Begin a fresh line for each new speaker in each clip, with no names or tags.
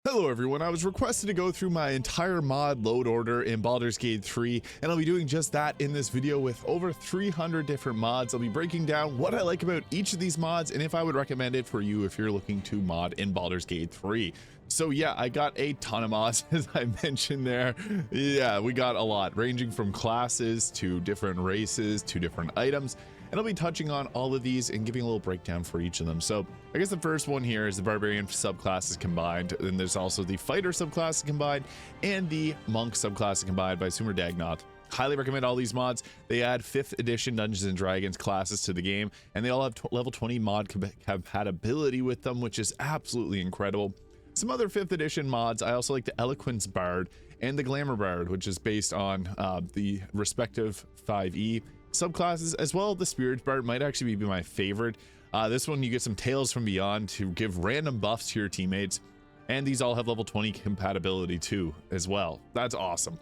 Hello everyone, I was requested to go through my entire mod load order in Baldur's Gate 3, and I'll be doing just that in this video with over 300 different mods. I'll be breaking down what I like about each of these mods and if I would recommend it for you if you're looking to mod in Baldur's Gate 3. So yeah, I got a ton of mods as I mentioned there. Yeah, we got a lot, ranging from classes to different races to different items. And I'll be touching on all of these and giving a little breakdown for each of them. So I guess the first one here is the Barbarian subclasses combined. Then there's also the Fighter subclass combined and the Monk subclass combined by Sumer Dagnot. Highly recommend all these mods. They add 5th edition Dungeons and Dragons classes to the game, and they all have level 20 mod compatibility with them, which is absolutely incredible. Some other 5th edition mods, I also like the Eloquence Bard and the Glamour Bard, which is based on the respective 5e subclasses, as well. The Spirit Bard might actually be my favorite. This one you get some Tales from Beyond to give random buffs to your teammates, and these all have level 20 compatibility too as well. That's awesome.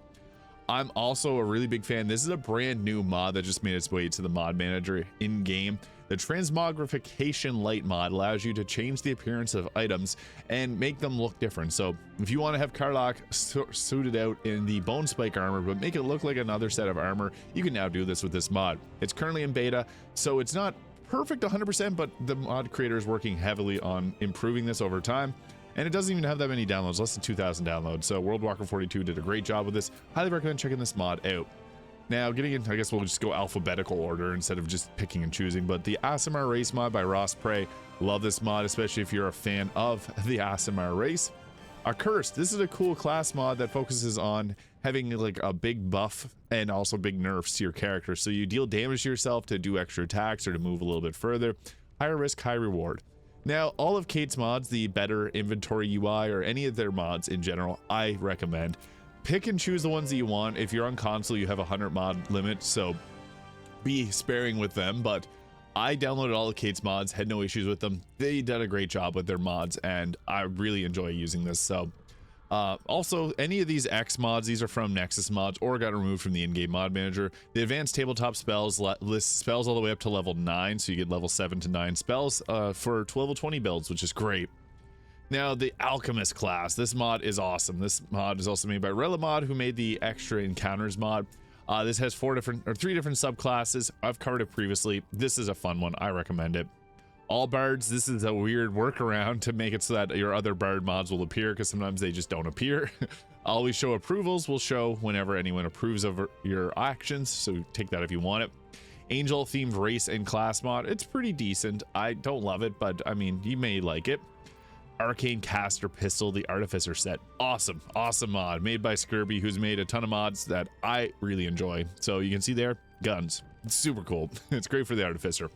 I'm also a really big fan. This is a brand new mod that just made its way to the mod manager in game. The Transmogrification Light mod allows you to change the appearance of items and make them look different. So if you want to have Karlach suited out in the Bone Spike armor but make it look like another set of armor, you can now do this with this mod. It's currently in beta, so it's not perfect 100%, but the mod creator is working heavily on improving this over time. And it doesn't even have that many downloads, less than 2,000 downloads. So World Walker 42 did a great job with this. Highly recommend checking this mod out. Now, getting in, I guess we'll just go alphabetical order instead of just picking and choosing. But the Aasimar race mod by Ross Prey. Love this mod, especially if you're a fan of the Aasimar race. Accursed. This is a cool class mod that focuses on having like a big buff and also big nerfs to your character. So you deal damage to yourself to do extra attacks or to move a little bit further. Higher risk, high reward. Now, all of Kate's mods, the better inventory UI or any of their mods in general, I recommend. Pick and choose the ones that you want. If you're on console, you have a 100 mod limit, so be sparing with them. But I downloaded all of Kate's mods, had no issues with them. They did a great job with their mods, and I really enjoy using this. So also, any of these X mods, these are from Nexus mods or got removed from the in-game mod manager. The advanced tabletop spells lists spells all the way up to level 9, so you get level 7 to 9 spells for level 20 builds, which is great. Now, the Alchemist class, this mod is awesome. This mod is also made by Relamod, who made the extra encounters mod. This has 3 different subclasses. I've covered it previously. This is a fun one. I recommend it. All bards, this is a weird workaround to make it so that your other bard mods will appear, because sometimes they just don't appear. Always show approvals will show whenever anyone approves of your actions, so take that if you want it. Angel themed race and class mod, it's pretty decent. I don't love it, but I mean, you may like it. Arcane Caster Pistol, the Artificer set. Awesome mod made by Skirby, who's made a ton of mods that I really enjoy. So you can see there, guns. It's super cool. It's great for the Artificer.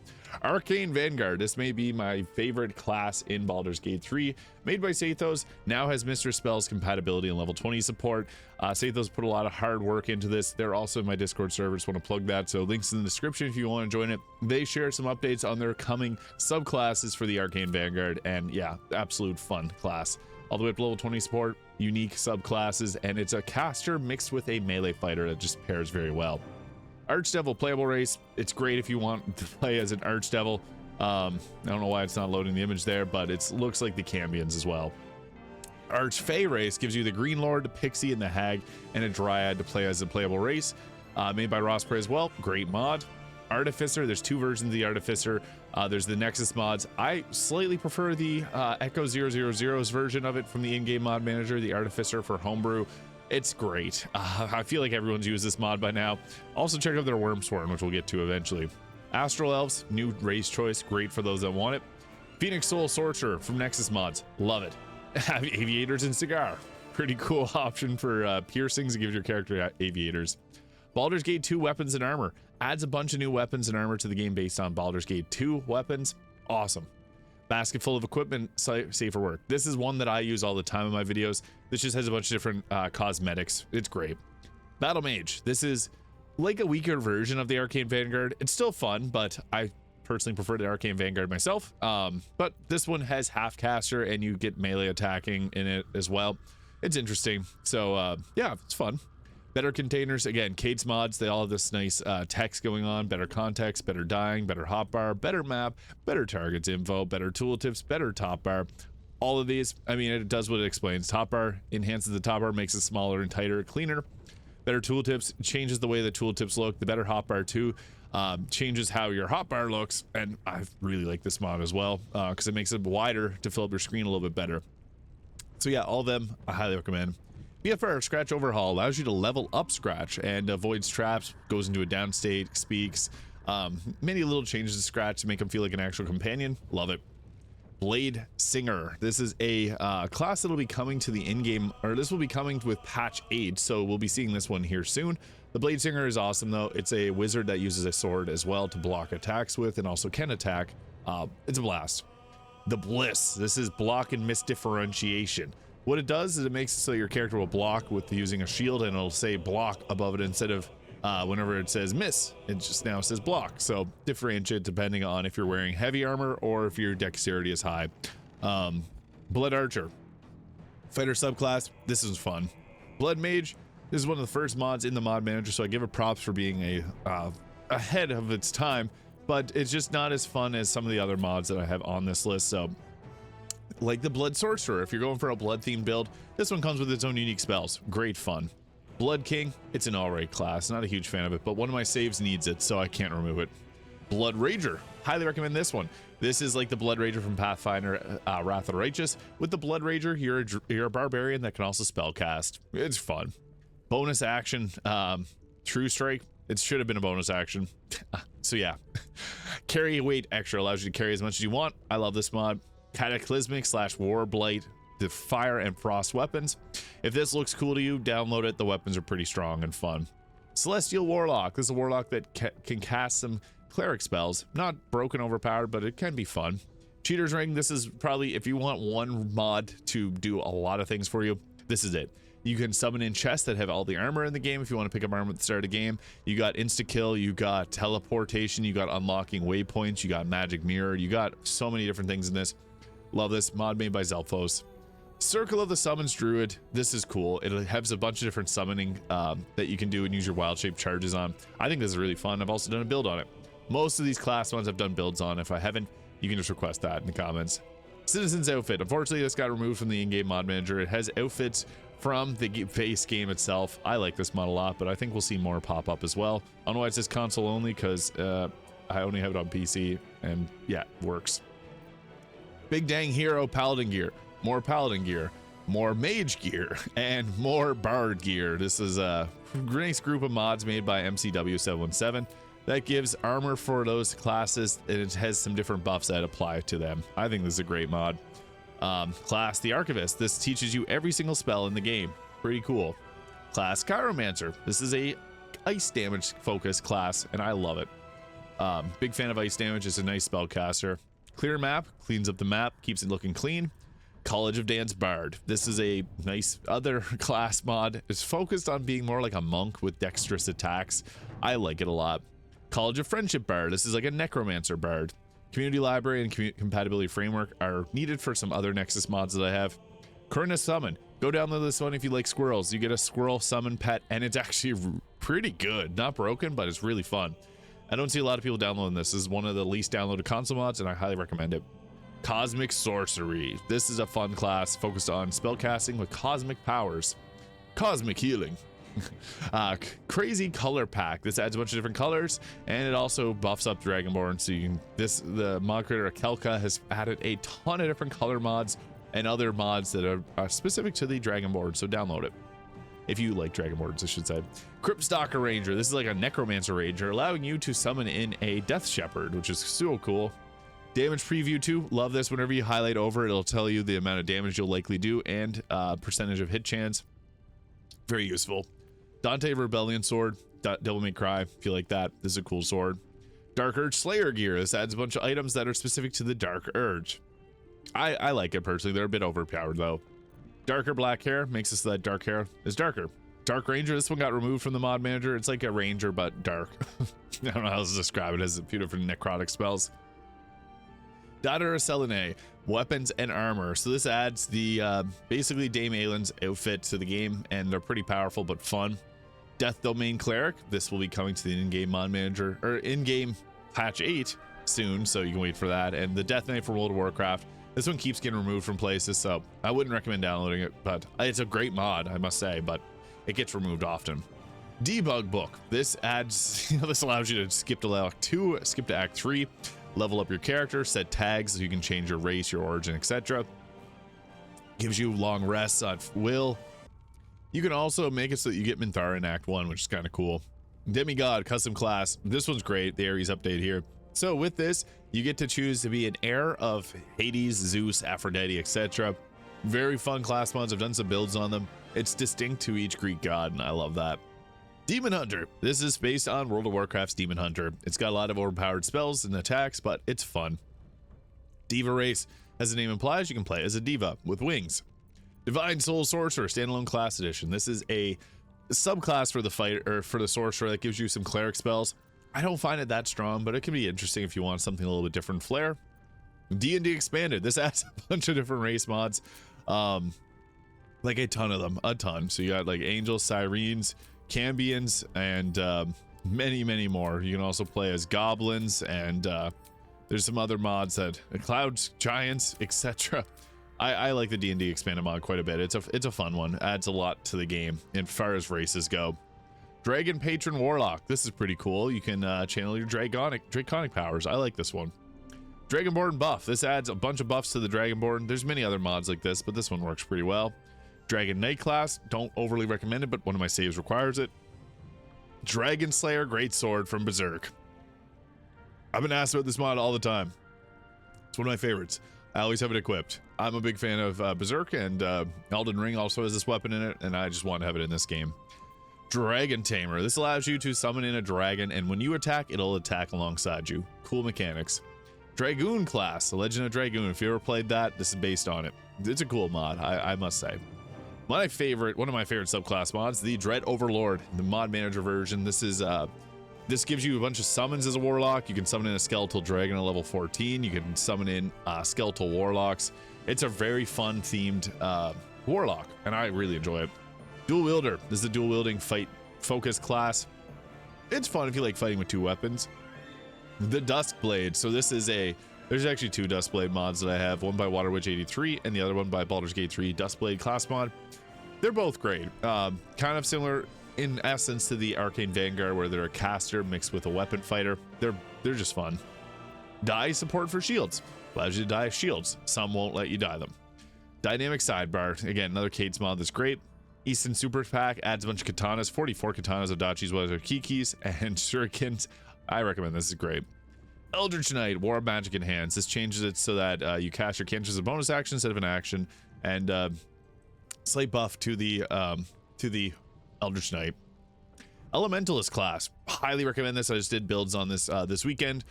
Arcane Vanguard, this may be my favorite class in Baldur's Gate 3. Made by Sathos, now has Mistress Spells compatibility and level 20 support. Sathos put a lot of hard work into this. They're also in my Discord server, just want to plug that, so links in the description if you want to join it. They share some updates on their coming subclasses for the Arcane Vanguard, and yeah, absolute fun class. All the way up to level 20 support, unique subclasses, and it's a caster mixed with a melee fighter that just pairs very well. Archdevil playable race, it's great if you want to play as an Archdevil. I don't know why it's not loading the image there, but it looks like the Cambions as well. Archfey race gives you the Green Lord, the Pixie, and the Hag, and a Dryad to play as a playable race. Made by Ross Prey as well, great mod. Artificer, there's 2 versions of the Artificer. There's the Nexus mods. I slightly prefer the Echo 000's version of it from the in-game mod manager, the Artificer for homebrew. It's great. I feel like everyone's used this mod by now. Also check out their Wormsworn, which we'll get to eventually. Astral Elves, new race choice, great for those that want it. Phoenix Soul Sorcerer from Nexus mods, love it. Aviators and Cigar, pretty cool option for piercings and gives your character aviators. Baldur's Gate 2 weapons and armor, adds a bunch of new weapons and armor to the game based on Baldur's Gate 2 weapons, awesome. Basket full of equipment, safe for work. This is one that I use all the time in my videos. This just has a bunch of different cosmetics. It's great. Battle Mage. This is like a weaker version of the Arcane Vanguard. It's still fun, but I personally prefer the Arcane Vanguard myself. But this one has half caster and you get melee attacking in it as well. It's interesting. So yeah, it's fun. Better containers, again, Kate's mods, they all have this nice text going on, better context, better dying, better hotbar, better map, better targets info, better tooltips, better top bar. all of these, I mean, it does what it explains. Top bar enhances the top bar, makes it smaller and tighter, cleaner. Better tooltips, changes the way the tooltips look. The better hotbar too changes how your hotbar looks, and I really like this mod as well because it makes it wider to fill up your screen a little bit better. So yeah, all of them I highly recommend. BFR Scratch Overhaul allows you to level up Scratch and avoids traps, goes into a down state, speaks. Many little changes to Scratch to make him feel like an actual companion. Love it. Blade Singer. This is a class that'll be coming to the in-game, or this will be coming with patch 8, so we'll be seeing this one here soon. The Blade Singer is awesome though. It's a wizard that uses a sword as well to block attacks with, and also can attack. It's a blast. The Bliss. This is block and miss differentiation. What it does is it makes it so your character will block with using a shield, and it'll say block above it instead of whenever it says miss, it just now says block. So differentiate depending on if you're wearing heavy armor or if your dexterity is high. Blood Archer, fighter subclass. This is fun. Blood Mage. This is one of the first mods in the mod manager, so I give it props for being ahead of its time, but it's just not as fun as some of the other mods that I have on this list. So like the Blood Sorcerer, if you're going for a blood themed build, this one comes with its own unique spells. Great fun. Blood King, it's an alright class, not a huge fan of it, but one of my saves needs it, so I can't remove it. Blood Rager, highly recommend this one. This is like the Blood Rager from Pathfinder Wrath of the Righteous. With the Blood Rager, you're a barbarian that can also spell cast. It's fun. Bonus action, True Strike. It should have been a bonus action. So yeah, carry weight extra allows you to carry as much as you want. I love this mod. Cataclysmic / War Blight, the fire and frost weapons. If this looks cool to you, download it. The weapons are pretty strong and fun. Celestial Warlock. This is a warlock that can cast some cleric spells. Not broken, overpowered, but it can be fun. Cheater's Ring. This is probably, if you want one mod to do a lot of things for you, this is it. You can summon in chests that have all the armor in the game if you want to pick up armor at the start of the game. You got insta-kill, you got teleportation, you got unlocking waypoints, you got magic mirror, you got so many different things in this. Love this mod made by Zelfos. Circle of the Summons Druid. This is cool. It has a bunch of different summoning that you can do and use your wild shape charges on. I think this is really fun. I've also done a build on it. Most of these class ones I've done builds on. If I haven't, you can just request that in the comments. Citizen's Outfit. Unfortunately, this got removed from the in-game mod manager. It has outfits from the base game itself. I like this mod a lot, but I think we'll see more pop up as well. I don't know why it says console only, because I only have it on PC, and yeah, it works. Big Dang Hero Paladin gear. More Paladin gear, more Mage gear, and more Bard gear. This is a nice group of mods made by MCW717 that gives armor for those classes, and it has some different buffs that apply to them. I think this is a great mod. Class the Archivist. This teaches you every single spell in the game. Pretty cool. Class Chiromancer. This is a ice damage focused class, and I love it. Big fan of ice damage. It's a nice spellcaster. Clear Map cleans up the map, keeps it looking clean. College of Dance Bard. This is a nice other class mod. It's focused on being more like a monk with dexterous attacks. I like it a lot. College of Friendship Bard. This is like a necromancer bard. Community library and compatibility framework are needed for some other Nexus mods that I have. Corinna Summon. Go download this one if you like squirrels. You get a squirrel summon pet, and it's actually pretty good. Not broken, but it's really fun. I don't see a lot of people downloading this. This is one of the least downloaded console mods, and I highly recommend it. Cosmic Sorcery. This is a fun class focused on spellcasting with cosmic powers. Cosmic Healing. Crazy Color Pack. This adds a bunch of different colors, and it also buffs up Dragonborn. So you can, the mod creator Kelka has added a ton of different color mods and other mods that are specific to the Dragonborn. So download it if you like Dragonborns, I should say. Crypt Stalker Ranger. This is like a Necromancer Ranger, allowing you to summon in a Death Shepherd, which is so cool. Damage preview too. Love this. Whenever you highlight over, it'll tell you the amount of damage you'll likely do and percentage of hit chance. Very useful. Dante Rebellion Sword. Devil May Cry. If you like that, this is a cool sword. Dark Urge Slayer gear. This adds a bunch of items that are specific to the Dark Urge. I like it personally. They're a bit overpowered though. Darker black hair makes it so that dark hair is darker. Dark Ranger. This one got removed from the mod manager. It's like a ranger but dark. I don't know how else to describe it. It has a few different necrotic spells. Daughter of Selene, weapons and armor. So this adds the basically Dame Aylin's outfit to the game, and they're pretty powerful but fun. Death Domain Cleric. This will be coming to the in-game mod manager, or in-game patch 8 soon, so you can wait for that. And the Death Knight from World of Warcraft. This one keeps getting removed from places, so I wouldn't recommend downloading it, but it's a great mod, I must say, but it gets removed often. Debug book. This adds, this allows you to skip to Act 2, skip to Act 3, level up your character, set tags so you can change your race, your origin, etc. Gives you long rests on will. You can also make it so that you get Minthara in Act 1, which is kind of cool. Demigod custom class. This one's great. The Ares update here. So with this, you get to choose to be an heir of Hades, Zeus, Aphrodite, etc. Very fun class mods. I've done some builds on them. It's distinct to each Greek god, and I love that. Demon Hunter. This is based on World of Warcraft's Demon Hunter. It's got a lot of overpowered spells and attacks, but it's fun. Diva race. As the name implies, you can play as a diva with wings. Divine Soul Sorcerer standalone class edition. This is a subclass for the fighter, or for the sorcerer, that gives you some cleric spells. I don't find it that strong, but it can be interesting if you want something a little bit different flair. D&D expanded. This adds a bunch of different race mods, like a ton of them, a ton. So you got like angels, sirens, Cambions, and many more. You can also play as goblins, and there's some other mods that clouds, giants, etc. I like the D&D expanded mod quite a bit. It's a fun one. Adds a lot to the game as far as races go. Dragon Patron Warlock. This is pretty cool. You can channel your draconic powers. I like this one. Dragonborn buff. This adds a bunch of buffs to the Dragonborn. There's many other mods like this, but this one works pretty well. Dragon Knight class, don't overly recommend it, but one of my saves requires it. Dragon Slayer Great Sword from Berserk. I've been asked about this mod all the time. It's one of my favorites. I always have it equipped. I'm a big fan of Berserk, and Elden Ring also has this weapon in it, and I just want to have it in this game. Dragon Tamer. This allows you to summon in a dragon, and when you attack, it'll attack alongside you. Cool mechanics. Dragoon class, the Legend of Dragoon. If you ever played that, this is based on it. It's a cool mod, I must say. One of my favorite subclass mods, the Dread Overlord, the mod manager version. This gives you a bunch of summons as a warlock. You can summon in a skeletal dragon at level 14. You can summon in skeletal warlocks. It's a very fun themed warlock, and I really enjoy it. Dual wielder. This is a dual wielding fight focused class. It's fun if you like fighting with two weapons. The Duskblade. So this is there's actually two Duskblade mods that I have, one by Waterwitch 83 and the other one by Baldur's Gate 3 Duskblade class mod. They're both great. Kind of similar in essence to the Arcane Vanguard, where they're a caster mixed with a weapon fighter. They're just fun. Die support for shields. Allows you to die shields. Some won't let you die them. Dynamic sidebar. Again, another Kate's mod that's great. Easton Super Pack adds a bunch of katanas, 44 katanas, Adachi's, Kikis, and shurikens. I recommend this. Is great. Eldritch Knight, War of Magic Enhanced. This changes it so that you cast your cantrips as a bonus action instead of an action, and slight buff to the Eldritch Knight. Elementalist class. Highly recommend this. I just did builds on this this weekend.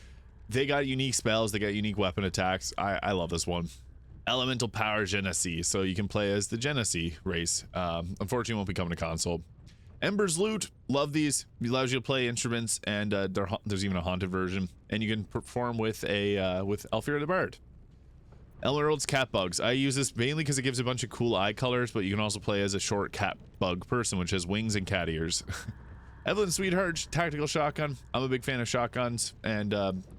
They got unique spells. They got unique weapon attacks. I love this one. Elemental Power Genasi. So you can play as the Genasi race. Unfortunately, it won't be coming to console. Ember's Lute. Love these. It allows you to play instruments, and there's even a haunted version. And you can perform with Elfira the Bard. Emerald's Cat Bugs. I use this mainly because it gives a bunch of cool eye colors, but you can also play as a short cat bug person, which has wings and cat ears. Evelyn Sweetheart Tactical Shotgun. I'm a big fan of shotguns, and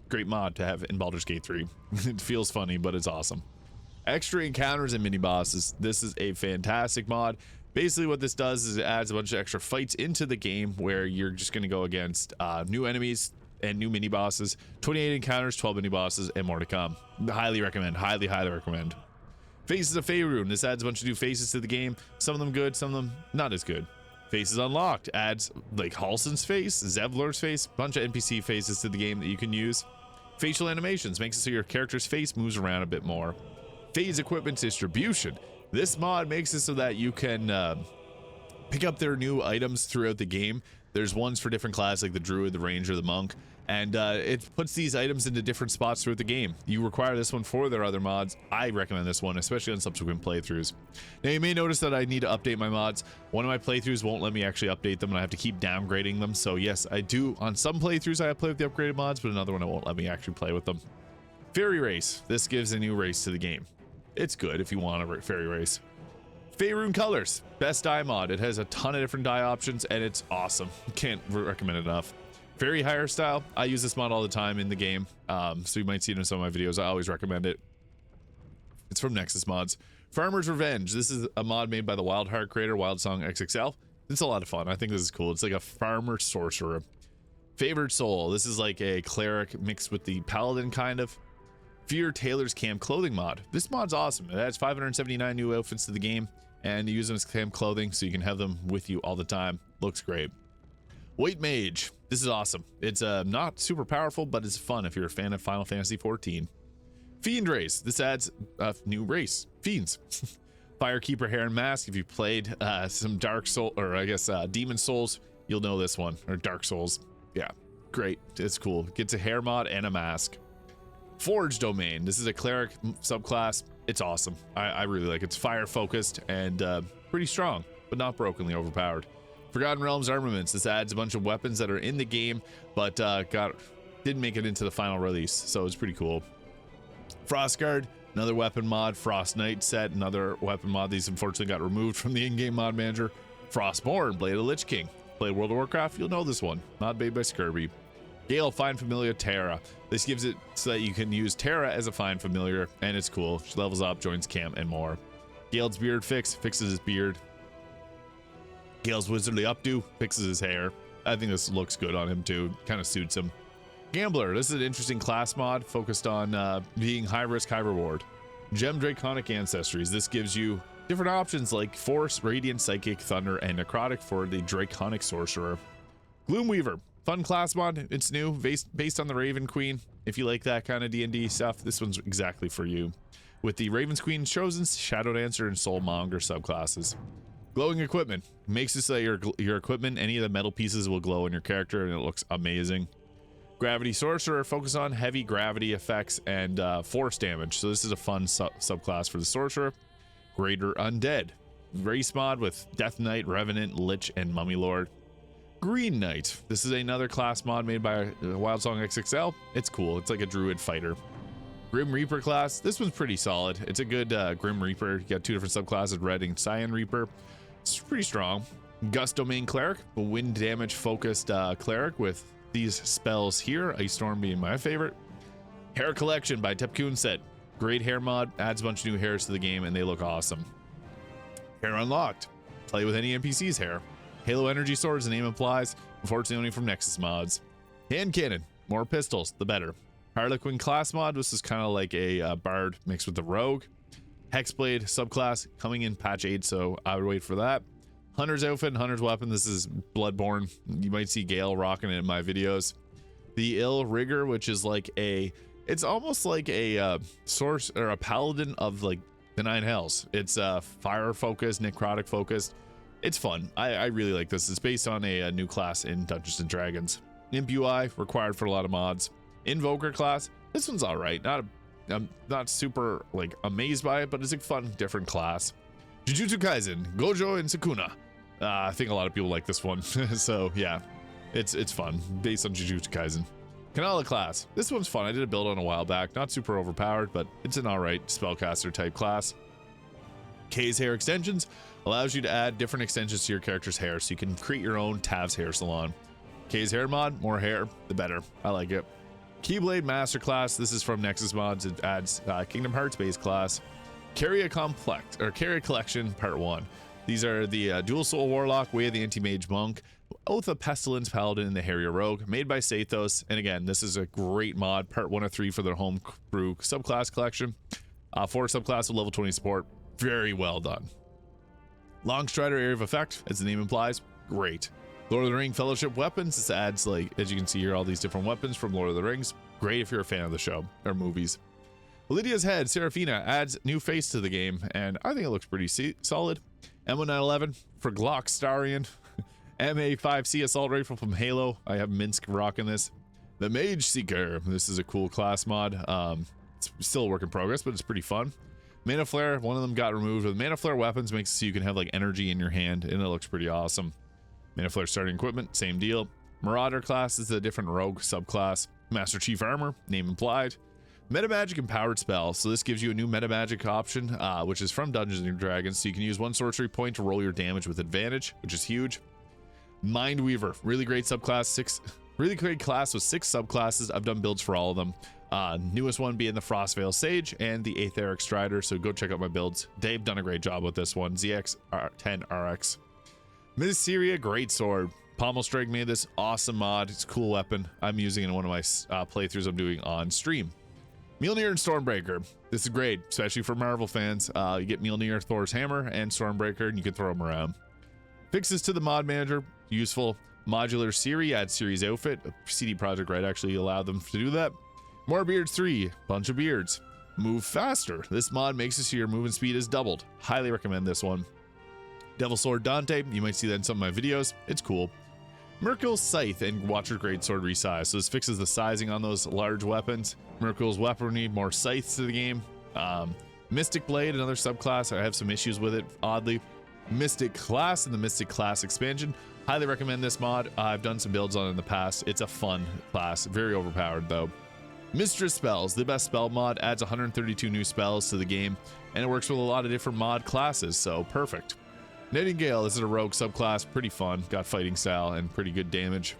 great mod to have in Baldur's Gate 3. It feels funny, but it's awesome. Extra encounters and mini bosses. This is a fantastic mod. Basically what this does is it adds a bunch of extra fights into the game where you're just going to go against new enemies and new mini bosses. 28 encounters, 12 mini bosses, and more to come. Highly recommend. Highly recommend. Faces of Faerun. This adds a bunch of new faces to the game. Some of them good, some of them not as good. Faces Unlocked adds like Halson's face, Zevlor's face, bunch of NPC faces to the game that you can use. Facial animations makes it so your character's face moves around a bit more. Phase equipment distribution. This mod makes it so that you can pick up their new items throughout the game. There's ones for different classes like the Druid, the Ranger, the Monk, and it puts these items into different spots throughout the game. You require this one for their other mods. I recommend this one, especially on subsequent playthroughs. Now you may notice that I need to update my mods. One of my playthroughs won't let me actually update them, and I have to keep downgrading them. So yes, I do on some playthroughs I play with the upgraded mods, but another one it won't let me actually play with them. Fairy Race. This gives a new race to the game. It's good if you want a fairy race. Faerun Colors, best dye mod. It has a ton of different dye options, and it's awesome. Can't recommend it enough. Fairy Hire Style. I use this mod all the time in the game, so you might see it in some of my videos. I always recommend it. It's from Nexus Mods. Farmer's Revenge. This is a mod made by the Wild Heart creator, Wild Song XXL. It's a lot of fun. I think this is cool. It's like a farmer sorcerer. Favored Soul. This is like a cleric mixed with the paladin kind of. Fear Taylor's Camp Clothing mod. This mod's awesome. It adds 579 new outfits to the game, and you use them as camp clothing so you can have them with you all the time. Looks great. White Mage. This is awesome. It's not super powerful, but it's fun if you're a fan of Final Fantasy XIV. Fiend Race. This adds a new race. Fiends. Firekeeper Hair and Mask. If you played some Dark Soul, or I guess Demon Souls, you'll know this one. Or Dark Souls. Yeah, great. It's cool. Gets a hair mod and a mask. Forge Domain. This is a cleric subclass. It's awesome. I really like it. It's fire focused and pretty strong, but not brokenly overpowered. Forgotten Realms Armaments. This adds a bunch of weapons that are in the game, but didn't make it into the final release, so it's pretty cool. Frostguard, another weapon mod. Frost Knight set, another weapon mod. These unfortunately got removed from the in-game mod manager. Frostborn, Blade of the Lich King. Played World of Warcraft, you'll know this one. Mod made by Skirby. Gale, Find Familiar Terra. This gives it so that you can use Terra as a Find Familiar, and it's cool. She levels up, joins camp, and more. Gale's Beard Fix, fixes his beard. Gale's Wizardly Updo, fixes his hair. I think this looks good on him too, kind of suits him. Gambler, this is an interesting class mod focused on being high risk, high reward. Gem Draconic Ancestries, this gives you different options like Force, Radiant, Psychic, Thunder, and Necrotic for the Draconic Sorcerer. Gloomweaver, fun class mod. It's new, based on the Raven Queen. If you like that kind of D&D stuff, this one's exactly for you. With the Raven's Queen, Chosen, Shadow Dancer, and Soulmonger subclasses. Glowing Equipment makes it so that your equipment, any of the metal pieces will glow in your character, and it looks amazing. Gravity Sorcerer, focus on heavy gravity effects and force damage. So this is a fun subclass for the Sorcerer. Greater Undead, race mod with Death Knight, Revenant, Lich, and Mummy Lord. Green Knight, this is another class mod made by Wild Song XXL. It's cool. It's like a druid fighter. Grim Reaper class, this one's pretty solid. It's a good Grim Reaper. You got two different subclasses, Red and Cyan Reaper. It's pretty strong. Gust Domain Cleric, a wind damage focused cleric with these spells here, Ice Storm being my favorite. Hair Collection by Tepcoon set. Great hair mod, adds a bunch of new hairs to the game, and they look awesome. Hair Unlocked, play with any NPC's hair. Halo Energy Sword, as the name implies, unfortunately only from Nexus Mods. Hand Cannon, more pistols, the better. Harlequin class mod, this is kind of like a bard mixed with the rogue. Hexblade subclass coming in patch 8, so I would wait for that. Hunter's outfit and Hunter's weapon, this is Bloodborne. You might see Gale rocking it in my videos. The Ill Rigger, which is like it's almost like a source or a paladin of like the Nine Hells. It's fire focused, necrotic focused. It's fun. I really like this. It's based on a new class in Dungeons and Dragons. Imp UI, required for a lot of mods. Invoker class, this one's all right. I'm not super like amazed by it, but it's a fun, different class. Jujutsu Kaisen, Gojo and Sukuna. I think a lot of people like this one. So yeah, it's fun, based on Jujutsu Kaisen. Kanala class, this one's fun. I did a build on a while back, not super overpowered, but it's an all right spellcaster type class. Kay's Hair Extensions allows you to add different extensions to your character's hair, so you can create your own Tav's hair salon. Kay's Hair mod, more hair, the better. I like it. Keyblade Masterclass, this is from Nexus Mods. It adds Kingdom Hearts base class. Carry a Collection Part 1. These are the Dual Soul Warlock, Way of the Anti-Mage Monk, Oath of Pestilence Paladin, and the Harrier Rogue, made by Sathos. And again, this is a great mod, Part 1 of 3 for their homebrew subclass collection. 4 subclass with level 20 support. Very well done. Longstrider Area of Effect, as the name implies, great. Lord of the Ring Fellowship weapons, this adds, like, as you can see here, all these different weapons from Lord of the Rings. Great if you're a fan of the show or movies. Lydia's Head, Seraphina, adds new face to the game, and I think it looks pretty solid. M1911 for Glock Starion. MA5C Assault Rifle from Halo. I have Minsk rocking this. The Mage Seeker, this is a cool class mod. It's still a work in progress, but it's pretty fun. Mana Flare, one of them got removed. With Mana Flare weapons makes it so you can have like energy in your hand, and it looks pretty awesome. Mana Flare starting equipment, same deal. Marauder class is a different rogue subclass. Master Chief Armor, name implied. Metamagic Empowered Spell, so this gives you a new metamagic option, which is from Dungeons and Dragons, so you can use 1 sorcery point to roll your damage with advantage, which is huge. Mindweaver, really great subclass, really great class with 6 subclasses. I've done builds for all of them. Newest one being the Frostveil Sage and the Aetheric Strider. So go check out my builds. They've done a great job with this one. ZX10RX. Mysteria Greatsword. Pommel Strike made this awesome mod. It's a cool weapon. I'm using it in one of my playthroughs I'm doing on stream. Mjolnir and Stormbreaker. This is great, especially for Marvel fans. You get Mjolnir, Thor's hammer, and Stormbreaker, and you can throw them around. Fixes to the mod manager. Useful. Modular Siri. Add Siri's outfit. CD Projekt Red actually allowed them to do that. More beards 3. Bunch of beards. Move faster. This mod makes it so your movement speed is doubled. Highly recommend this one. Devil Sword Dante. You might see that in some of my videos. It's cool. Merkul's Scythe and Watcher Greatsword resize. So this fixes the sizing on those large weapons. Merkul's weaponry, more scythes to the game. Mystic Blade, another subclass. I have some issues with it, oddly. Mystic Class and the Mystic Class expansion. Highly recommend this mod. I've done some builds on it in the past. It's a fun class. Very overpowered though. Mistress Spells, the best spell mod, adds 132 new spells to the game, and it works with a lot of different mod classes, so perfect. Nightingale, this is a rogue subclass, pretty fun, got fighting style and pretty good damage.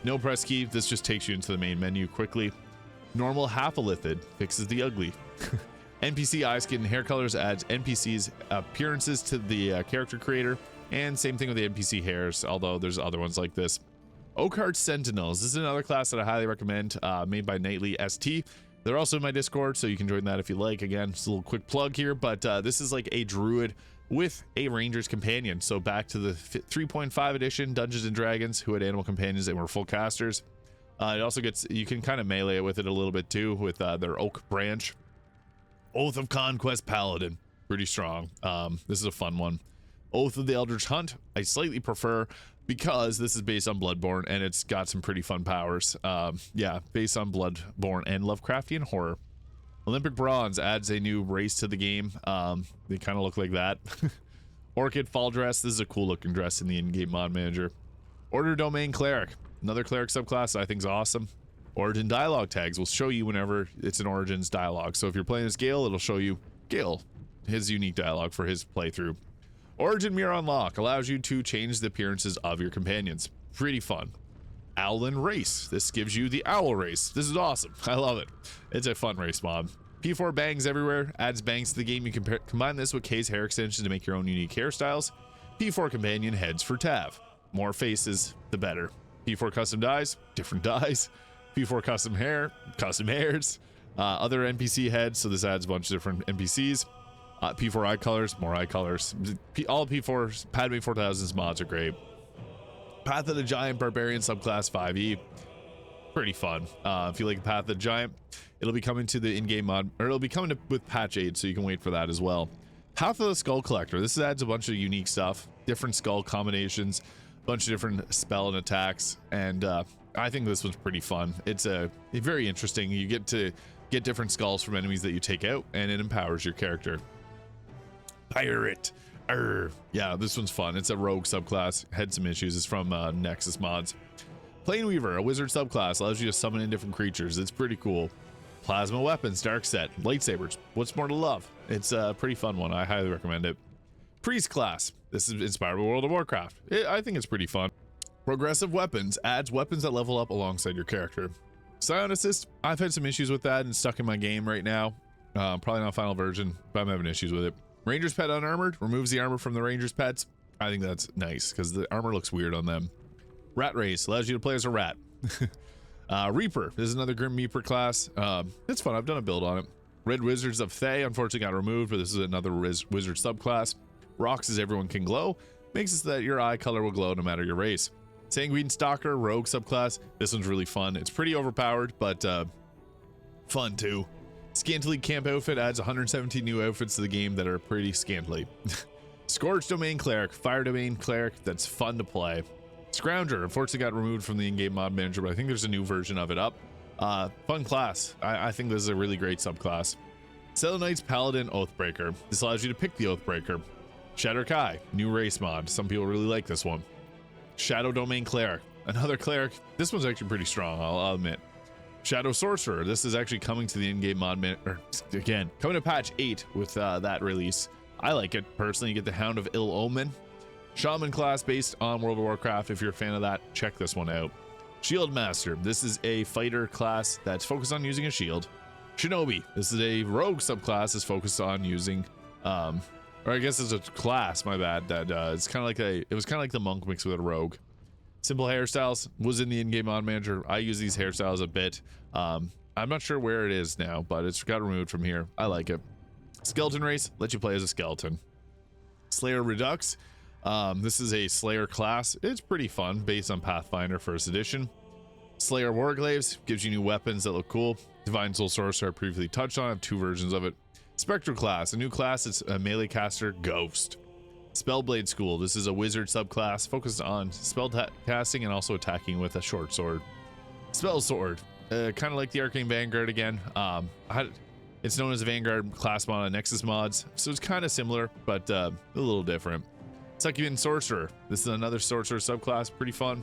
No press key, this just takes you into the main menu quickly. Normal Half-Elithid, fixes the ugly. NPC eye skin and hair colors adds NPCs appearances to the character creator, and same thing with the NPC hairs, although there's other ones like this. Oakheart Sentinels, this is another class that I highly recommend, made by Nightly ST. They're also in my Discord, so you can join that if you like. Again, just a little quick plug here, but this is like a druid with a ranger's companion. So back to the 3.5 edition Dungeons and Dragons, who had animal companions and were full casters. It also gets, you can kind of melee it with it a little bit too, with their oak branch. Oath of Conquest Paladin, pretty strong. This is a fun one. Oath of the Eldritch Hunt, I slightly prefer because this is based on Bloodborne and it's got some pretty fun powers. Yeah, based on Bloodborne and Lovecraftian horror. Olympic Bronze adds a new race to the game. They kind of look like that. Orchid Fall Dress, this is a cool looking dress in the in-game mod manager. Order Domain Cleric, another cleric subclass I think is awesome. Origin dialogue tags will show you whenever it's an Origins dialogue. So if you're playing as Gale, it'll show you Gale, his unique dialogue for his playthrough. Origin Mirror Unlock allows you to change the appearances of your companions. Pretty fun. Owlin Race. This gives you the owl race. This is awesome. I love it. It's a fun race mod. P4 Bangs Everywhere adds bangs to the game. You can combine this with Kay's hair extensions to make your own unique hairstyles. P4 Companion Heads for Tav. More faces, the better. P4 Custom Dyes, different dyes. P4 Custom Hair, custom hairs. Other NPC heads, so this adds a bunch of different NPCs. P4 eye colors, more eye colors. All P4 Padme 4000's mods are great. Path of the Giant Barbarian subclass 5e, pretty fun. If you like Path of the Giant, it'll be coming to the in-game mod, or it'll be coming with patch aid, so you can wait for that as well. Path of the Skull Collector, this adds a bunch of unique stuff, different skull combinations, a bunch of different spell and attacks, and I think this one's pretty fun. It's very interesting. You get to get different skulls from enemies that you take out, and it empowers your character. Pirate. Yeah, this one's fun. It's a rogue subclass. Had some issues. It's from Nexus Mods. Planeweaver, a wizard subclass, allows you to summon in different creatures. It's pretty cool. Plasma weapons, dark set, lightsabers. What's more to love? It's a pretty fun one. I highly recommend it. Priest class. This is inspired by World of Warcraft. I think it's pretty fun. Progressive weapons adds weapons that level up alongside your character. Scion Assist, I've had some issues with that and stuck in my game right now. Probably not final version, but I'm having issues with it. Ranger's Pet Unarmored removes the armor from the Ranger's pets. I think that's nice because the armor looks weird on them. Rat Race allows you to play as a rat. Reaper, this is another Grim Reaper class. It's fun, I've done a build on it. Red Wizards of Thay unfortunately got removed, but this is another wizard subclass. Rocks as everyone can glow, makes it so that your eye color will glow no matter your race. Sanguine Stalker, rogue subclass. This one's really fun. It's pretty overpowered, but fun too. Scantily Camp Outfit adds 117 new outfits to the game that are pretty scantily. Scourge Domain Cleric, Fire Domain Cleric, that's fun to play. Scrounger, unfortunately got removed from the in-game mod manager, but I think there's a new version of it up. Fun class. I think this is a really great subclass. Selenites Paladin Oathbreaker. This allows you to pick the Oathbreaker. Shatter Kai, new race mod. Some people really like this one. Shadow Domain Cleric, another cleric. This one's actually pretty strong, I'll admit. Shadow Sorcerer, this is actually coming to the in-game mod again, coming to patch 8 with that release. I like it personally. You get the Hound of Ill Omen. Shaman class based on World of Warcraft. If you're a fan of that, check this one out. Shield Master. This is a fighter class that's focused on using a shield. Shinobi. This is a rogue subclass that's focused on using, or I guess it's a class, my bad, that it's kind of like it was kind of like the monk mixed with a rogue. Simple hairstyles was in the in-game mod manager. I use these hairstyles a bit. I'm not sure where it is now, but it's got removed from here. I like it. Skeleton race, let you play as a skeleton. Slayer Redux. This is a Slayer class. It's pretty fun based on Pathfinder 1st edition. Slayer Warglaves gives you new weapons that look cool. Divine Soul Sorcerer I previously touched on. I have 2 versions of it. Spectral class, a new class. It's a melee caster Ghost. Spellblade School. This is a wizard subclass focused on spell casting and also attacking with a short sword. Spell Sword, kind of like the Arcane Vanguard again. It's known as a Vanguard class mod on Nexus mods, so it's kind of similar, but a little different. Succuban Sorcerer. This is another sorcerer subclass, pretty fun.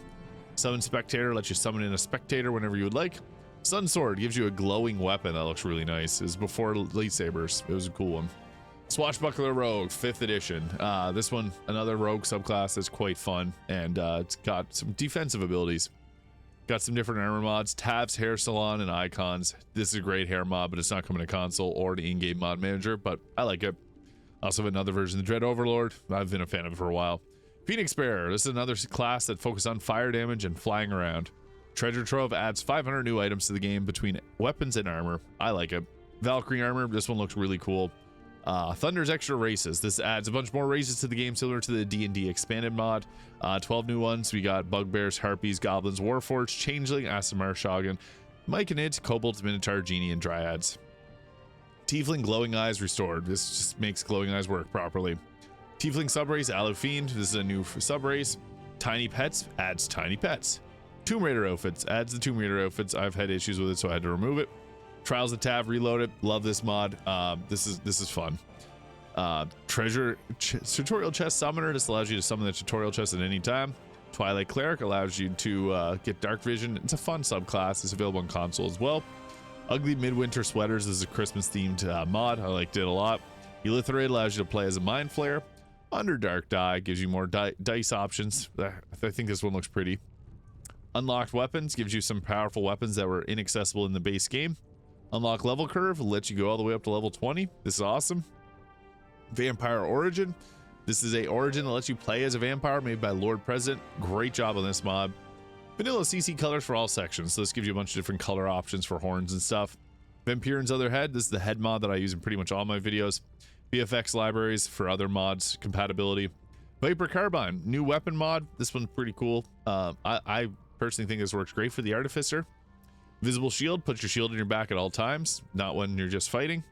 Summon Spectator lets you summon in a spectator whenever you would like. Sun Sword gives you a glowing weapon that looks really nice. It was before lightsabers. It was a cool one. Swashbuckler Rogue 5th edition. This one, another rogue subclass that's quite fun, and it's got some defensive abilities. Got some different armor mods. Tav's Hair Salon and Icons. This is a great hair mod, but it's not coming to console or the in-game mod manager, but I like it. Also have another version of the Dread Overlord. I've been a fan of it for a while. Phoenix Bearer. This is another class that focuses on fire damage and flying around. Treasure Trove adds 500 new items to the game between weapons and armor. I like it. Valkyrie Armor. This one looks really cool. Thunder's Extra Races. This adds a bunch more races to the game, similar to the D&D expanded mod. 12 new ones. We got Bugbears, Harpies, Goblins, Warforged, Changeling, Aasimar, Shogun, Myconid, Kobolds, Minotaur, Genie, and Dryads. Tiefling Glowing Eyes restored. This just makes Glowing Eyes work properly. Tiefling Subrace, Alufiend. This is a new subrace. Tiny Pets adds Tiny Pets. Tomb Raider Outfits adds the Tomb Raider outfits. I've had issues with it, so I had to remove it. Trials of Tav Reloaded. Love this mod. This is fun. Tutorial Chest Summoner. This allows you to summon the tutorial chest at any time. Twilight Cleric allows you to get dark vision. It's a fun subclass. It's available on console as well. Ugly Midwinter Sweaters. This is a Christmas themed mod. I liked it a lot. Elitherate allows you to play as a Mind Flayer. Underdark Die gives you more dice options. I think this one looks pretty. Unlocked Weapons gives you some powerful weapons that were inaccessible in the base game. Unlock Level Curve lets you go all the way up to level 20. This is awesome. Vampire Origin. This is a origin that lets you play as a vampire, made by Lord President. Great job on this mod. Vanilla CC colors for all sections. So this gives you a bunch of different color options for horns and stuff. Vampire's Other Head. This is the head mod that I use in pretty much all my videos. VFX libraries for other mods compatibility. Viper Carbine, new weapon mod. This one's pretty cool. I personally think this works great for the Artificer. Visible Shield, put your shield in your back at all times, not when you're just fighting.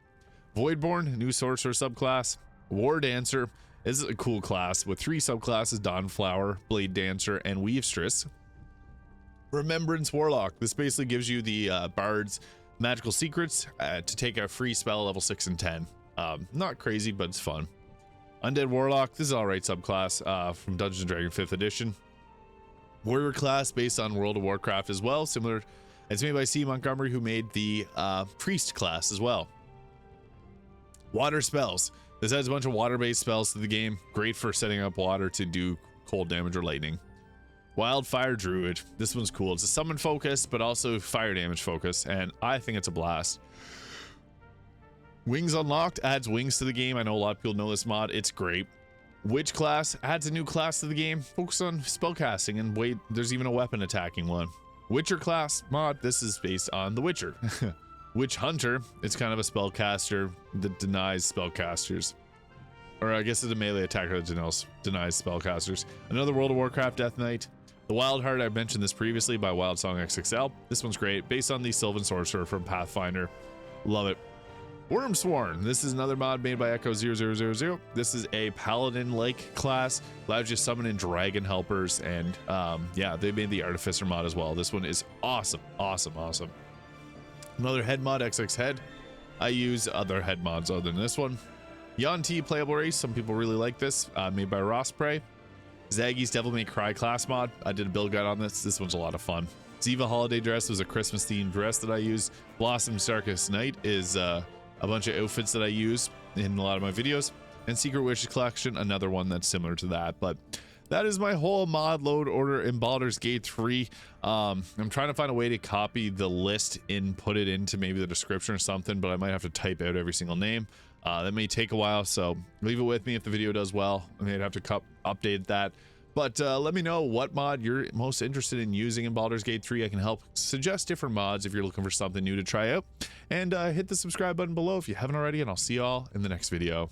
Voidborn, new sorcerer subclass. War Dancer, this is a cool class with 3 subclasses: Dawnflower, Blade Dancer, and Weavestress. Remembrance Warlock, this basically gives you the Bard's magical secrets to take a free spell level 6 and 10. Not crazy, but it's fun. Undead Warlock, this is alright subclass from Dungeons & Dragons 5th edition. Warrior class based on World of Warcraft as well, similar. It's made by C. Montgomery, who made the priest class as well. Water spells. This adds a bunch of water-based spells to the game. Great for setting up water to do cold damage or lightning. Wildfire Druid. This one's cool. It's a summon focus, but also fire damage focus, and I think it's a blast. Wings Unlocked adds wings to the game. I know a lot of people know this mod. It's great. Witch class adds a new class to the game. Focus on spellcasting, and wait, there's even a weapon attacking one. Witcher class mod. This is based on The Witcher. Witch Hunter. It's kind of a spellcaster that denies spellcasters. Or I guess it's a melee attacker that denies spellcasters. Another World of Warcraft Death Knight. The Wild Heart, I mentioned this previously, by Wildsong XXL. This one's great. Based on the Sylvan Sorcerer from Pathfinder. Love it. Wormsworn. This is another mod made by Echo 0000. This is a paladin-like class. Allows you to summon in dragon helpers, and yeah, they made the Artificer mod as well. This one is awesome. Awesome. Another head mod, XX Head. I use other head mods other than this one. Yuan-Ti Playable Race. Some people really like this. Made by Rosprey. Zaggy's Devil May Cry class mod. I did a build guide on this. This one's a lot of fun. Ziva Holiday Dress was a Christmas themed dress that I use. Blossom Darkest Night is a bunch of outfits that I use in a lot of my videos. And Secret Wishes Collection, another one that's similar to that. But that is my whole mod load order in Baldur's Gate 3. I'm trying to find a way to copy the list and put it into maybe the description or something, but I might have to type out every single name. That may take a while, so leave it with me. If the video does well, I may have to update that. But let me know what mod you're most interested in using in Baldur's Gate 3. I can help suggest different mods if you're looking for something new to try out. And hit the subscribe button below if you haven't already, and I'll see you all in the next video.